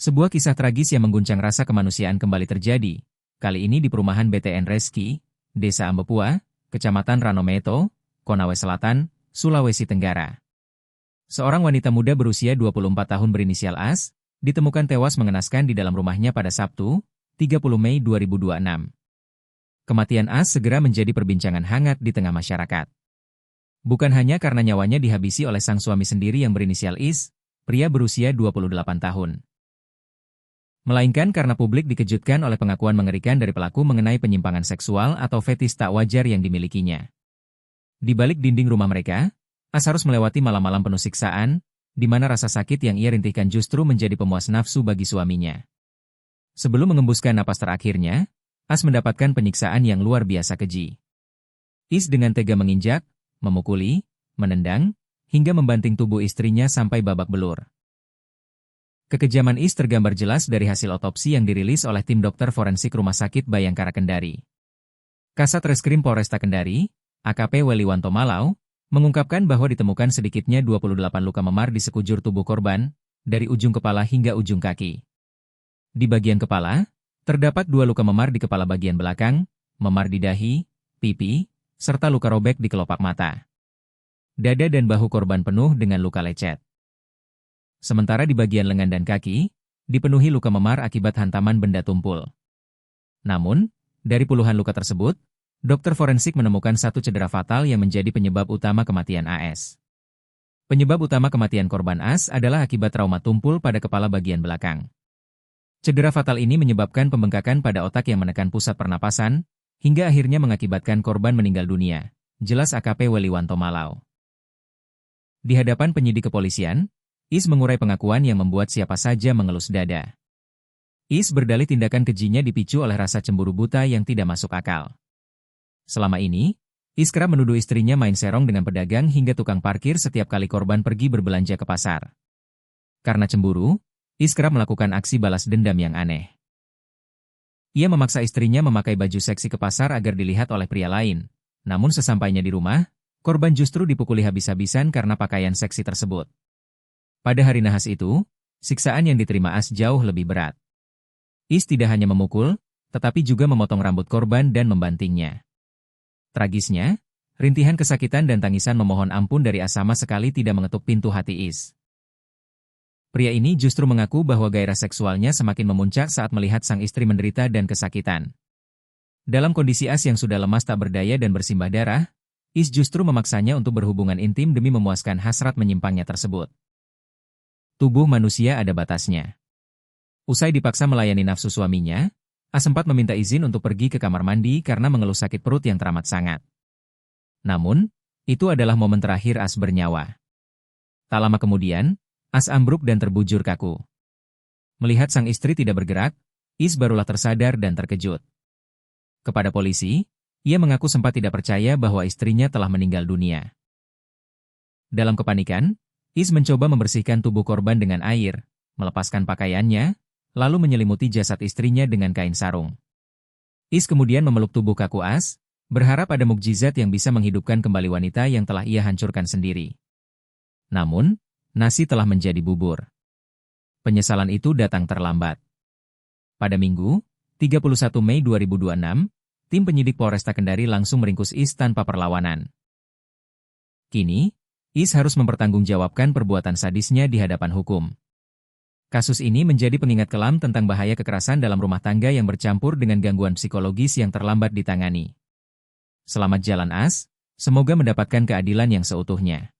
Sebuah kisah tragis yang mengguncang rasa kemanusiaan kembali terjadi, kali ini di perumahan BTN Reski, Desa Ambepua, Kecamatan Ranometo, Konawe Selatan, Sulawesi Tenggara. Seorang wanita muda berusia 24 tahun berinisial AS, ditemukan tewas mengenaskan di dalam rumahnya pada Sabtu, 30 Mei 2026. Kematian AS segera menjadi perbincangan hangat di tengah masyarakat. Bukan hanya karena nyawanya dihabisi oleh sang suami sendiri yang berinisial IS, pria berusia 28 tahun. Melainkan karena publik dikejutkan oleh pengakuan mengerikan dari pelaku mengenai penyimpangan seksual atau fetis tak wajar yang dimilikinya. Di balik dinding rumah mereka, AS harus melewati malam-malam penuh siksaan, di mana rasa sakit yang ia rintihkan justru menjadi pemuas nafsu bagi suaminya. Sebelum mengembuskan napas terakhirnya, AS mendapatkan penyiksaan yang luar biasa keji. IS dengan tega menginjak, memukuli, menendang, hingga membanting tubuh istrinya sampai babak belur. Kekejaman IS tergambar jelas dari hasil otopsi yang dirilis oleh tim dokter forensik Rumah Sakit Bayangkara Kendari. Kasat Reskrim Polresta Kendari, AKP Weliwanto Malau, mengungkapkan bahwa ditemukan sedikitnya 28 luka memar di sekujur tubuh korban, dari ujung kepala hingga ujung kaki. Di bagian kepala, terdapat 2 luka memar di kepala bagian belakang, memar di dahi, pipi, serta luka robek di kelopak mata. Dada dan bahu korban penuh dengan luka lecet. Sementara di bagian lengan dan kaki, dipenuhi luka memar akibat hantaman benda tumpul. Namun, dari puluhan luka tersebut, dokter forensik menemukan satu cedera fatal yang menjadi penyebab utama kematian AS. Penyebab utama kematian korban AS adalah akibat trauma tumpul pada kepala bagian belakang. Cedera fatal ini menyebabkan pembengkakan pada otak yang menekan pusat pernapasan, hingga akhirnya mengakibatkan korban meninggal dunia, jelas AKP Weliwanto Malau. Di hadapan penyidik kepolisian, IS mengurai pengakuan yang membuat siapa saja mengelus dada. IS berdalih tindakan kejinya dipicu oleh rasa cemburu buta yang tidak masuk akal. Selama ini, IS kerap menuduh istrinya main serong dengan pedagang hingga tukang parkir setiap kali korban pergi berbelanja ke pasar. Karena cemburu, IS kerap melakukan aksi balas dendam yang aneh. Ia memaksa istrinya memakai baju seksi ke pasar agar dilihat oleh pria lain. Namun sesampainya di rumah, korban justru dipukuli habis-habisan karena pakaian seksi tersebut. Pada hari nahas itu, siksaan yang diterima AS jauh lebih berat. IS tidak hanya memukul, tetapi juga memotong rambut korban dan membantingnya. Tragisnya, rintihan kesakitan dan tangisan memohon ampun dari AS sama sekali tidak mengetuk pintu hati IS. Pria ini justru mengaku bahwa gairah seksualnya semakin memuncak saat melihat sang istri menderita dan kesakitan. Dalam kondisi AS yang sudah lemas tak berdaya dan bersimbah darah, IS justru memaksanya untuk berhubungan intim demi memuaskan hasrat menyimpangnya tersebut. Tubuh manusia ada batasnya. Usai dipaksa melayani nafsu suaminya, AS sempat meminta izin untuk pergi ke kamar mandi karena mengeluh sakit perut yang teramat sangat. Namun, itu adalah momen terakhir AS bernyawa. Tak lama kemudian, AS ambruk dan terbujur kaku. Melihat sang istri tidak bergerak, IS barulah tersadar dan terkejut. Kepada polisi, ia mengaku sempat tidak percaya bahwa istrinya telah meninggal dunia. Dalam kepanikan, IS mencoba membersihkan tubuh korban dengan air, melepaskan pakaiannya, lalu menyelimuti jasad istrinya dengan kain sarung. IS kemudian memeluk tubuh kaku AS, berharap ada mukjizat yang bisa menghidupkan kembali wanita yang telah ia hancurkan sendiri. Namun, nasi telah menjadi bubur. Penyesalan itu datang terlambat. Pada Minggu, 31 Mei 2026, tim penyidik Polresta Kendari langsung meringkus IS tanpa perlawanan. Kini, IS harus mempertanggungjawabkan perbuatan sadisnya di hadapan hukum. Kasus ini menjadi pengingat kelam tentang bahaya kekerasan dalam rumah tangga yang bercampur dengan gangguan psikologis yang terlambat ditangani. Selamat jalan AS, semoga mendapatkan keadilan yang seutuhnya.